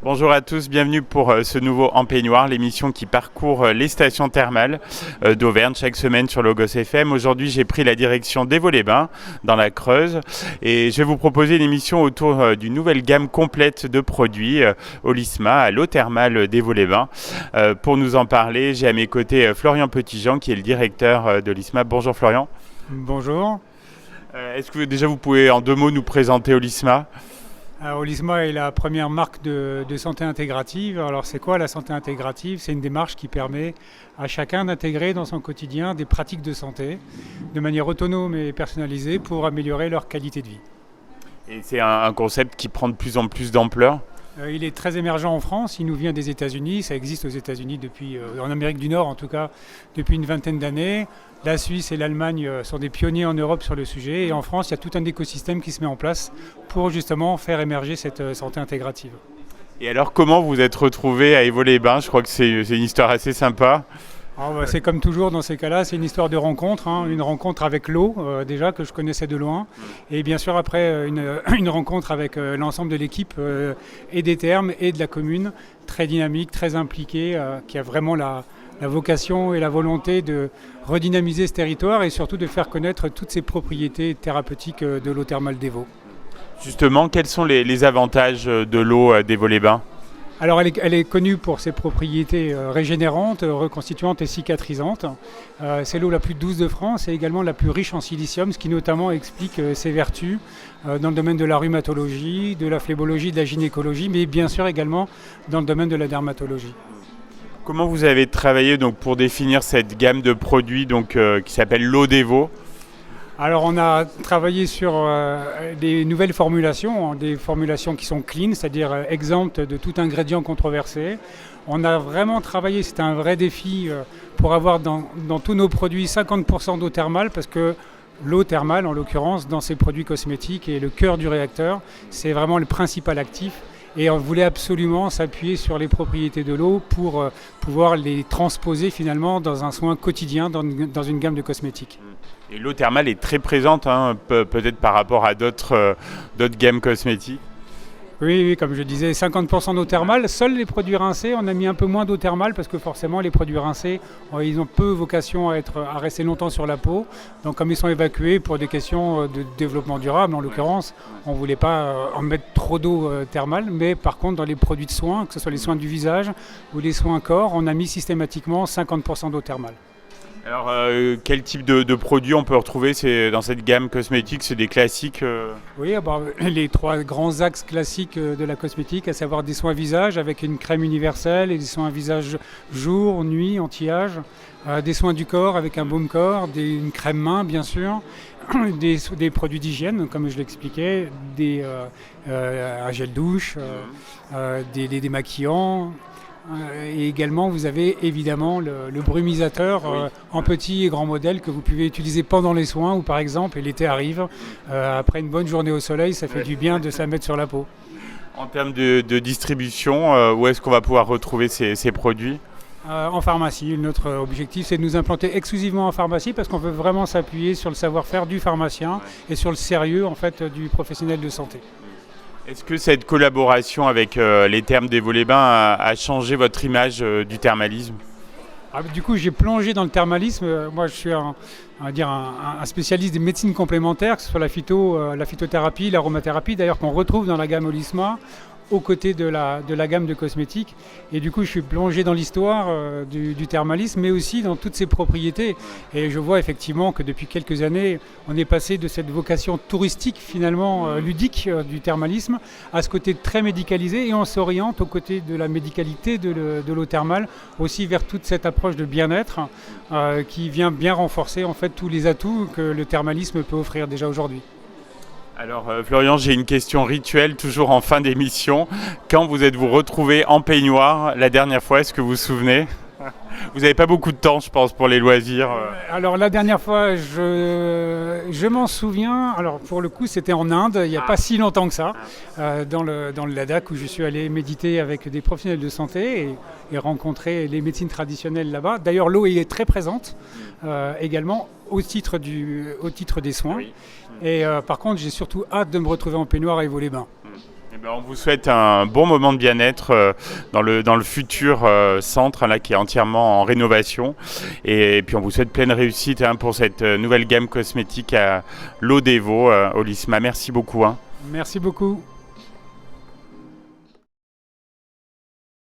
Bonjour à tous, bienvenue pour ce nouveau En Peignoir, l'émission qui parcourt les stations thermales d'Auvergne chaque semaine sur Logos FM. Aujourd'hui, j'ai pris la direction d'Évaux-les-Bains, dans la Creuse, et je vais vous proposer une émission autour d'une nouvelle gamme complète de produits Olisma à l'eau thermale d'Évaux-les-Bains. Pour nous en parler, j'ai à mes côtés Florian Petitjean, qui est le directeur d'Olisma. Bonjour Florian. Bonjour. Est-ce que déjà vous pouvez en deux mots nous présenter Olisma ? Alors, Olisma est la première marque de santé intégrative. Alors c'est quoi la santé intégrative? C'est une démarche qui permet à chacun d'intégrer dans son quotidien des pratiques de santé de manière autonome et personnalisée pour améliorer leur qualité de vie. Et c'est un concept qui prend de plus en plus d'ampleur. Il est très émergent en France, il nous vient des États-Unis, ça existe aux États-Unis depuis, en Amérique du Nord en tout cas, depuis une vingtaine d'années. La Suisse et l'Allemagne sont des pionniers en Europe sur le sujet et en France, il y a tout un écosystème qui se met en place pour justement faire émerger cette santé intégrative. Et alors, comment vous êtes retrouvé à Évaux-les-Bains? Je crois que c'est une histoire assez sympa. C'est comme toujours dans ces cas-là, c'est une histoire de rencontre, une rencontre avec l'eau déjà que je connaissais de loin, et bien sûr après une rencontre avec l'ensemble de l'équipe et des thermes et de la commune, très dynamique, très impliquée, qui a vraiment la vocation et la volonté de redynamiser ce territoire et surtout de faire connaître toutes ces propriétés thérapeutiques de l'eau thermale d'Évaux. Justement, quels sont les avantages de l'eau d'Évaux-les-Bains ? Alors elle est connue pour ses propriétés régénérantes, reconstituantes et cicatrisantes. C'est l'eau la plus douce de France et également la plus riche en silicium, ce qui notamment explique ses vertus dans le domaine de la rhumatologie, de la phlébologie, de la gynécologie, mais bien sûr également dans le domaine de la dermatologie. Comment vous avez travaillé donc, pour définir cette gamme de produits qui s'appelle l'eau d'Évaux ? Alors on a travaillé sur des nouvelles formulations, des formulations qui sont clean, c'est-à-dire exemptes de tout ingrédient controversé. On a vraiment travaillé, c'était un vrai défi pour avoir dans tous nos produits 50% d'eau thermale parce que l'eau thermale en l'occurrence dans ces produits cosmétiques est le cœur du réacteur, c'est vraiment le principal actif. Et on voulait absolument s'appuyer sur les propriétés de l'eau pour pouvoir les transposer finalement dans un soin quotidien, dans une gamme de cosmétiques. Et l'eau thermale est très présente, peut-être par rapport à d'autres gammes cosmétiques. Oui, comme je disais, 50% d'eau thermale. Seuls les produits rincés, on a mis un peu moins d'eau thermale parce que forcément les produits rincés, ils ont peu vocation à rester longtemps sur la peau. Donc comme ils sont évacués pour des questions de développement durable, en l'occurrence, on ne voulait pas en mettre trop d'eau thermale. Mais par contre, dans les produits de soins, que ce soit les soins du visage ou les soins corps, on a mis systématiquement 50% d'eau thermale. Alors, quel type de produits on peut retrouver dans cette gamme cosmétique? C'est des classiques Oui, les trois grands axes classiques de la cosmétique, à savoir des soins visage avec une crème universelle et des soins visage jour, nuit, anti-âge, des soins du corps avec un baume corps, une crème main bien sûr, des produits d'hygiène comme je l'expliquais, un gel douche, des démaquillants. Et également, vous avez évidemment le brumisateur en petit et grand modèle que vous pouvez utiliser pendant les soins ou par exemple, et l'été arrive, après une bonne journée au soleil, ça fait du bien de se la mettre sur la peau. En termes de distribution, où est-ce qu'on va pouvoir retrouver ces produits ? En pharmacie. Notre objectif, c'est de nous implanter exclusivement en pharmacie parce qu'on veut vraiment s'appuyer sur le savoir-faire du pharmacien et sur le sérieux en fait, du professionnel de santé. Est-ce que cette collaboration avec les thermes d'Évaux-les-Bains a changé votre image du thermalisme ? Du coup, j'ai plongé dans le thermalisme. Moi, je suis un spécialiste des médecines complémentaires, que ce soit la phytothérapie, l'aromathérapie, d'ailleurs qu'on retrouve dans la gamme Olisma, aux côtés de la gamme de cosmétiques. Et du coup, je suis plongé dans l'histoire du thermalisme, mais aussi dans toutes ses propriétés. Et je vois effectivement que depuis quelques années, on est passé de cette vocation touristique, finalement ludique du thermalisme, à ce côté très médicalisé, et on s'oriente aux côtés de la médicalité de l'eau thermale, aussi vers toute cette approche de bien-être qui vient bien renforcer en fait tous les atouts que le thermalisme peut offrir déjà aujourd'hui. Alors Florian, j'ai une question rituelle toujours en fin d'émission. Quand vous êtes-vous retrouvé en peignoir la dernière fois, est-ce que vous vous souvenez ? Vous n'avez pas beaucoup de temps, je pense, pour les loisirs. Alors la dernière fois, je m'en souviens. Alors pour le coup, c'était en Inde, il n'y a pas si longtemps que ça, dans le Ladakh où je suis allé méditer avec des professionnels de santé et rencontrer les médecines traditionnelles là-bas. D'ailleurs, l'eau est très présente également au titre des soins. Et par contre, j'ai surtout hâte de me retrouver en peignoir à Évaux-les-Bains. Eh ben, on vous souhaite un bon moment de bien-être dans le futur centre là, qui est entièrement en rénovation. Et puis on vous souhaite pleine réussite pour cette nouvelle gamme cosmétique à l'eau d'Evo, Olisma. Merci beaucoup. Merci beaucoup.